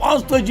45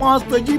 45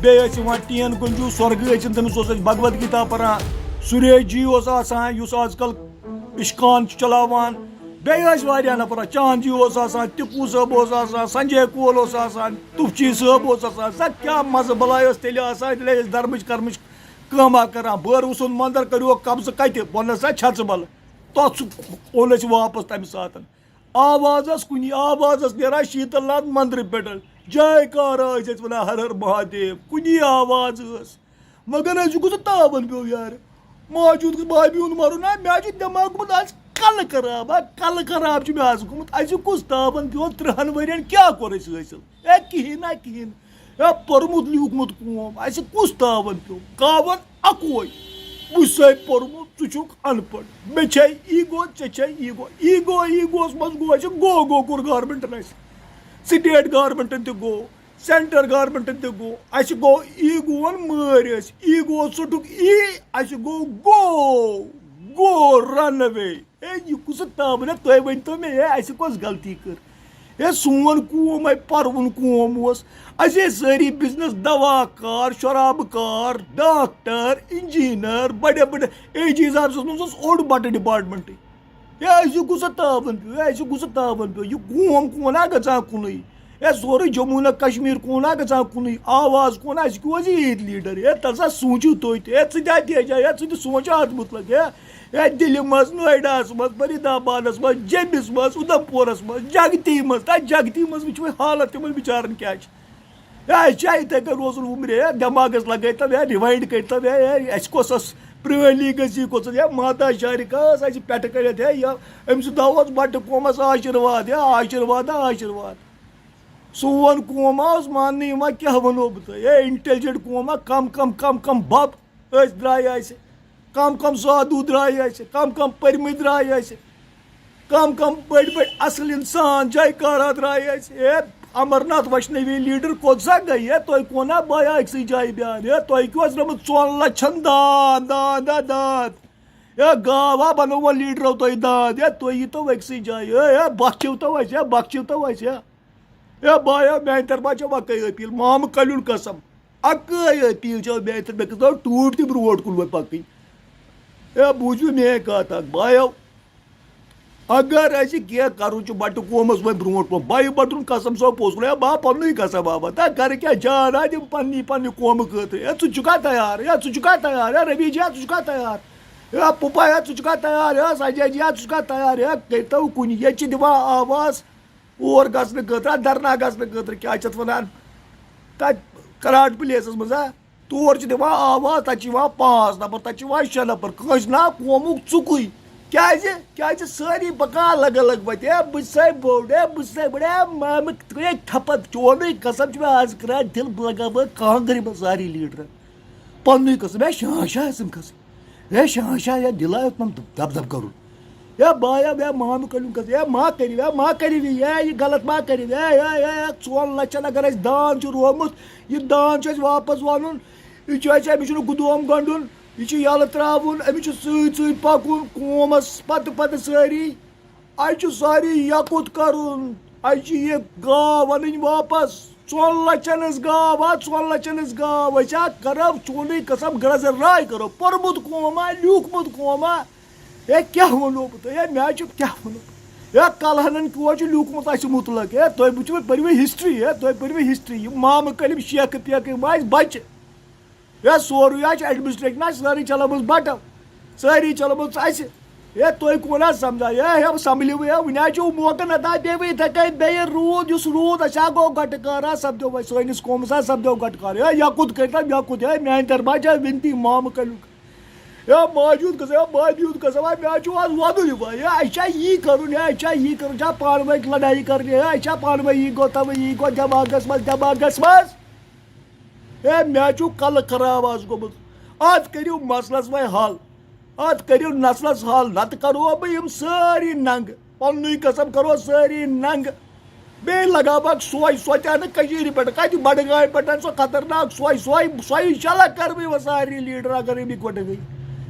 base ten کنجو سورگ تمس بھگوت گیتا پران سریش جی اس آج کل اشکان چلاوان بیٚیہِ نفر چاند جی ٹپو صٲب سنجے کول تفچی صٲب سا کیا مزٕ بلاے تیٚلہِ آسان تیٚلہِ ٲسۍ درمٕچ کرمٕچ کٲما کران بٲروٗ سُنٛد منٛدر کٔرِو قبضہٕ کتہِ ووٚننس سا چھژٕ بل تتھ اوٚن اَسہِ واپس تمہِ ساتہٕ آواز ٲس کُنی آواز ٲس نیران شیٖتل ناتھ منٛدرٕ پٮ۪ٹھ جاے کارا ٲسۍ أسۍ ونان ہر ہر مہادیو کُنی آواز ٲس مگر أسۍ کوٗتاہ تاون پیوٚو یارٕ موجوٗد بابی ہُنٛد مرُن مےٚ چھُ دٮ۪ماغ گوٚمُت آز کلہٕ خراب چھُ مےٚ آز گوٚمُت اَسہِ کُس تاون پیوٚو 30 ؤرین کیٛاہ کوٚر اَسہِ حٲصِل کِہیٖنۍ پوٚرمُت لیوٗکھمُت قوم اَسہِ کُس تاون پیوٚو کاوَن اَکوے بہٕ چھُسَے پوٚرمُت ژٕ چھُکھ اَن پڑھ مےٚ چھے ایٖگو ژےٚ چھے ایٖگوَس منٛز گوٚو اَسہِ گوٚو کوٚر گورمنٹَن اَسہِ سٹیٹ گورمنٹَن تہِ گوٚو سینٹر گورمنٹَن تہِ گوٚو اَسہِ گوٚو ایٖگووَن مٲرۍ ٲسۍ ایٖگو ژوٚٹُکھ اَسہِ گوٚو رن وے یہِ کُس تاون تُہۍ ؤنۍتو مےٚ اَسہِ کۄس غلطی کٔر سون قوم پروُن قوم اوس اَسہِ ٲسۍ سٲری بِزنس دوا کار شرابہٕ کار ڈاکٹر انجیٖنر بڑے بڑے اے جی آفسس منٛز اوس اوٚڑ بٹہٕ ڈپارٹمنٹٕے اَسہِ کُس تاون پیوٚو یہِ قوم کونا گژھان کُنُے سورُے جموں نہ کشمیٖر کونا گژھان کُنُے آواز کونا اَسہِ کیٛاہ اوس ییٚتہِ لیٖڈر تَلہٕ سا سوٗنٛچِو تُہۍ تہِ ژٕ تہِ اَتہِ جایہِ ژٕ تہِ سونٛچ اَتھ مُتلق دِلہِ منٛز نویڈاہس منٛز فرید آبادس منٛز جیٚمِس منٛز اُدھم پورس منٛز جگتی منٛز تَتہِ جگتی منٛز وٕچھو حالت تِمن بِچارن کیٛاہ چھِ اَسہِ چھا یِتھَے کٔنۍ روزُن وُمرے دٮ۪ماغس لگٲیتو رِوایِنڈ کٔرۍتو اَسہِ کۄس ٲس پرٛٲنۍ لیٖگٔسی کۄس ٲس ماتا شارِکا ٲس اَسہِ پٮ۪ٹھٕ کٔرِتھ أمۍ سُنٛد ناو اوس بٹہٕ قومس آشِرواد آشِرواد سون قوما اوس ماننہٕ یِوان کیٛاہ وَنو بہٕ تۄہہِ اِنٹیلجنٹ قوما کم بب ٲسۍ درٛاے اَسہِ کم سادوٗ درٛاے اَسہِ کم پٔرمٕتۍ درٛاے اَسہِ کم بٔڑۍ اَصٕل اِنسان جاے کارا درٛاے اَسہِ امرناتھ ویشنوی لیٖڈر کوٚت سا گٔے تۄہہِ کونا بایا أکسٕے جایہِ بیٛان تۄہہِ کیٛاہ اوس درٛامُت 2 لَچھن داد گاوا بنوو لیٖڈرو تۄہہِ داد تُہۍ ییٖتو أکسٕے جایہِ بخچِو اَسہِ بایا میانہِ طرفہٕ چھےٚ اَکٲے أپیٖل مامہٕ کَلیُن قسم اَکٲے أپیٖل چھےٚ میانہِ طرفہٕ مےٚ کٔرۍتو ٹوٗپۍ تہِ برونٛٹھ کُن وۄنۍ پَکٕنۍ بوٗزِو میٲنۍ کَتھ اکھ بایو اگر اَسہِ کینٛہہ کَرُن چھُ بٹہٕ قومَس وۄنۍ برونٛٹھ کُن بایہِ بٹُن قسم سو پوٚز بہٕ ہا پَننُے قسم بابا گرٕ کیٛاہ جان دِم پننہِ قومہٕ خٲطرٕ ژٕ چھُکھا تیار ژٕ چھُکھا تیار ربی جی ژٕ چھُکھا تیار پُپا ژٕ چھُکھا تیار سجے جی ژٕ چھُکھا تیار کٔرۍتو کُنہِ ییٚتہِ چھِ دِوان آواز اور گژھنہٕ خٲطرٕ دھرنا گژھنہٕ خٲطرٕ کیٛاہ چھِ اَتھ وَنان تَتہِ کراٹ پٕلیسَس منٛز تور چھِ دِوان آواز تَتہِ چھِ یِوان 5 نفر تَتہِ چھِ یِوان 6 نفر کٲنٛسہِ نا قومُک ژُکُے کیٛازِ سٲری پَکان الگ الگ وَتہِ بہٕ چھُسَے بوٚڑ مامہٕ تھپت چونُے قسم چھُ مےٚ آز کران دِل بہٕ لگاوٕ کانٛگرِ منٛز ساری لیٖڈرَن پَننُے قسم شاہ ٲسٕم کھسٕنۍ شاہ دِل آو دب کَرُن بایا مامہٕ کٔرِو قسم ما کٔرِو یہِ غلط ما کٔرِو 2 لَچھن اگر اَسہِ دان چھُ روومُت یہِ دان چھُ اَسہِ واپس وَنُن یہِ چھُ اَسہِ أمِس چھُنہٕ گُدوم گنٛڈُن یہِ چھُ یَلہٕ ترٛاوُن أمِس چھُ سۭتۍ پَکُن قومَس پَتہٕ سٲری اَسہِ چھُ ساری یَکُت کَرُن اَسہِ چھِ یہِ گاو اَنٕنۍ واپس 2 لَچھن ہٕنٛز گاو أسۍ کَرو چونُے قسم گرٛزر راے کَرو پوٚرمُت قوما لیوٗکھمُت قوما کیٛاہ وَنو بہٕ تۄہہِ مےٚ چھُ کیٛاہ وَنو کلہنن کیٛاہ چھُ لیوٗکھمُت اَسہِ مُتلق تُہۍ وٕچھِو پٔرِو ہِسٹری یِم مامہٕ کٔلِم شیخہٕ پیخہٕ ما آسہِ بَچہِ سورُے آسہِ ایڈمِنسٹریشن آسہِ سٲرٕے چلٲومٕژ بٹو سٲری چلٲومٕژ اَسہِ تُہۍ کون حظ سَمجھان سَمبلِو وٕنہِ حظ چھُو موقعہٕ نتہٕ پیٚوٕ یِتھَے کٔنۍ بیٚیہِ روٗد اَسہِ گوٚو گۄٹہٕ کار سپدیو وۄنۍ سٲنِس قومَس سپدیو گۄٹہٕ کار یَکُت کٔرۍتو یَکُت میٛانہِ طرفہٕ چھےٚ وِنتی مامہٕ کٔلیُک موجوٗد قسم مےٚ چھُ آز وَدُن یِوان اَسہِ چھا یی کَرُن چھا پانہٕ ؤنۍ لڑٲیی کَرنہِ اَسہِ چھا پانہٕ ؤنۍ یی گوٚو دٮ۪ماغس منٛز مےٚ چھُ کَلہٕ خراب آز گوٚمُت اَتھ کٔرِو مسلس وۄنۍ حل اَتھ کٔرِو نسلس حل نتہٕ کَرو بہٕ یِم سٲری ننٛگہٕ پننُے قسم کَرو سٲری ننٛگہٕ بیٚیہِ لگاوَکھ سۄ تہِ اَنہٕ کٔشیٖرِ پٮ۪ٹھ کَتہِ بڈگامہِ پٮ۪ٹھ اَنہٕ سۄ خطرناک سۄے شَلک کَرٕ بہٕ وۄنۍ ساری لیٖڈر اگر أمۍ اِکوَٹہٕ گٔے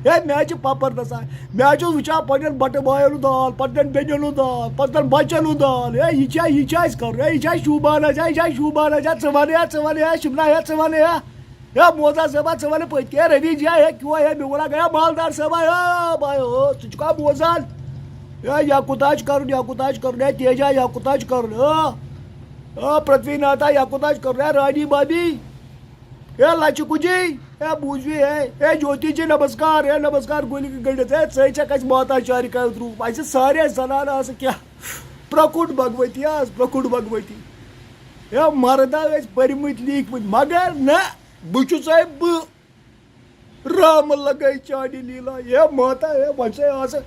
مےٚ چھِ پَپر دَسان مےٚ چھُس وٕچھان پنٛنٮ۪ن بَٹہٕ بایَن ہُنٛد حال پنٛنٮ۪ن بیٚنٮ۪ن ہُنٛد حال پنٛنٮ۪ن بَچَن ہُنٛد حال یہِ چھا اَسہِ کَرُن یہِ چھا شوٗبان ژٕ وَنہٕ ژٕ وَنہٕ شِمنا ژٕ وَنہٕ ہے موزا صٲبا ژٕ وَنہٕ پٔتۍ کیٛاہ روی جی ہے کیوں ہے مےٚ ووٚنا گیا مالدار صٲبا ہے بھائی ژٕ چھُکھا بوزان ہے یا کوٗتاہ چھُ کَرُن یا کوٗتاہ چھُ کَرُن ہے تیجا یا کوٗتاہ چھُ کَرُن پرتھوی ناتھا یا کوٗتاہ چھُ کَرُن ہے رانی بابی ہے لچہِ کُجی ہے بوٗزوی ہے جوتی جی نمسکار گُلہِ گٔنڈِتھ ہے ژٕ چھکھ اَسہِ ماتا چارِکا ترٛوومُت اَسہِ سارے زنانہٕ آسہٕ کیٛاہ پرٛکُٹ بھگوتی حظ پرٛکُٹ بھگوتی ہے مرد ٲسۍ پٔرمٕتۍ لیٖکھمٕتۍ مگر نہ بہٕ چھُسے بہٕ رام لگے چانہِ لیٖلا ہے ماتا ہے وۄنۍ چھے آسہٕ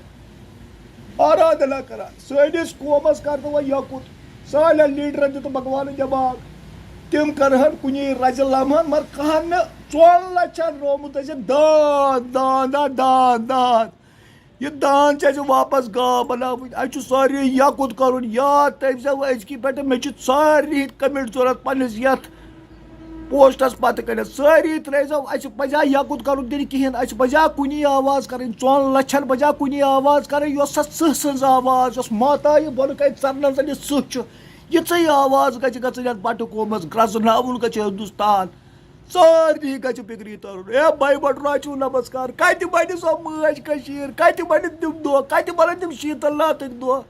آرادنا کران سٲنِس قومس کر تہٕ وۄنۍ یوکُت سانٮ۪ن لیٖڈرن دِتہٕ بھگوانن دٮ۪ماغ تِم کرہن کُنی رزِ لمحن مگر کہن نہٕ 4 لچھن رومُت ٲسِکھ دان یہ دان چھِ اَسہِ واپس گاو بناوٕنۍ اَسہِ چھُ ساروی یکُت کرُن یاد تھٲوزیو أزکی پٮ۪ٹھ مےٚ چھِ سارنٕے کمِٹ ضوٚرتھ پننِس یتھ پوسٹس پتہٕ کٔنِتھ سٲری ترٲیزیو اَسہِ پزِ یکُت کرُن تہِ نہٕ کِہینۍ اَسہِ پزِ کُنی آواز کرٕنۍ 4 لچھن پزِ کُنی آواز کرٕنۍ یۄس سۄ ژٕہ سٕنٛز آواز یۄس ماتایہِ بۄنہٕ کَنہِ ژرنن زن یہِ ژٕہ چھُ یِژٕے آواز گژھِ گژھٕنۍ یتھ بٹہٕ قومس گرٛزناوُن گژھِ ہندوستان سارنٕے گژھِ فِکری ترُن ہے بھائی بٹراچوٗ نمسکار کتہِ بنہِ سۄ مٲج کٔشیٖر کتہِ بنہِ تِم دۄہ کتہِ بنن تِم شیٖتل ناتھٕکۍ دۄہ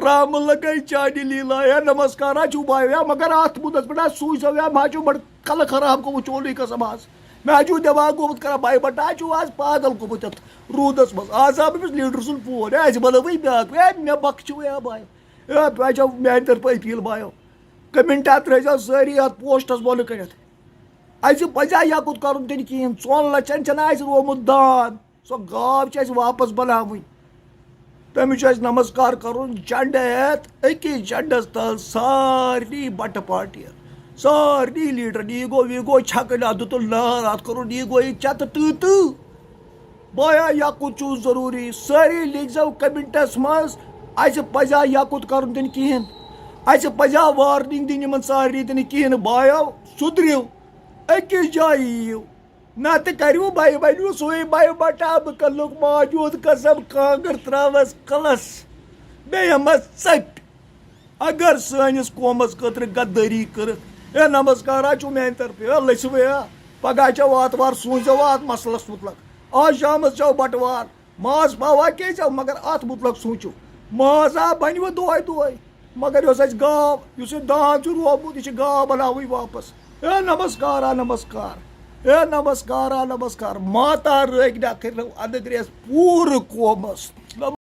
رام لگے چانہِ لیٖلا ہے نمسکارا چھُو بھائی ہے مگر اتھ مُدس پٮ۪ٹھ سوٗزیو ہے مےٚ چھُ بڑٕ کلہٕ خراب گوٚمُت چونٕے قسم حظ مےٚ چھُ دٮ۪ماغ گوٚمُت کران بھائی بٹا چھُو آز پاگل گوٚمُت یتھ روٗدس منٛز آز آو أمِس لیٖڈر سُنٛد فون ہے اَسہِ بنٲوٕے بیٛاکھ ہے مےٚ بخچِو ہے بھائی ہے پیچو میانہِ طرفہٕ أپیٖل بھایو کمنٹا ترٲیزیو سٲری اتھ پوسٹس بۄنہٕ کٔنِتھ اَسہِ پزِ یکُت کرُن تہِ نہٕ کِہینۍ 4 لچھن چھنہ اَسہِ روومُت دان سۄ گاو چھِ اَسہِ واپس بناوٕنۍ تٔمِس چھُ اَسہِ نمسکار کرُن جنڈٕ ہٮ۪تھ أکِس جنڈس تل سارنٕے بٹہٕ پارٹین سارنٕے لیٖڈرن یہِ گوٚو چھکٕنۍ اتھ دِتُن نار اتھ کوٚرُن یہِ گوٚو چتہٕ تۭتہٕ بایا یکُت چھُ ضروٗری سٲری لیکھزیو کمنٹس منٛز اَسہِ پزِ یکُت کرُن تہِ نہٕ کِہینۍ اَسہِ پزِ وارنِنگ دِنۍ یِمن سارنٕے تہِ نہٕ کِہینۍ بایو سُدرِو أکِس جایہِ یِیِو نتہٕ کٔرِو بھائی بنِو سُے بھائی بٹا بہٕ کلُک موجوٗد قسم کانٛگٕر ترٛاوس کلس بیٚیہِ یِمس ژپہِ اگر سٲنِس قومس خٲطرٕ غدٲری کٔرٕکھ ہے نمسکارا چھُ میانہِ طرفہٕ ہے لٔسِو ہے پگاہ چھو آتوار سوٗنٛچزیو اتھ مسلس مُتلق آز شامس چھو بٹوار ماز پاوا کھیٚزیو مگر اتھ مُتلق سوٗنٛچِو ماز بنوٕ دۄہے مگر یۄس اَسہِ گاو یُس یہِ دان چھُ روومُت یہِ چھِ گاو بناوٕنۍ واپس ہے نمسکارا نمسکار ماتا رٲگۍ نکھٕرنو اندٕ گریس پوٗرٕ قومس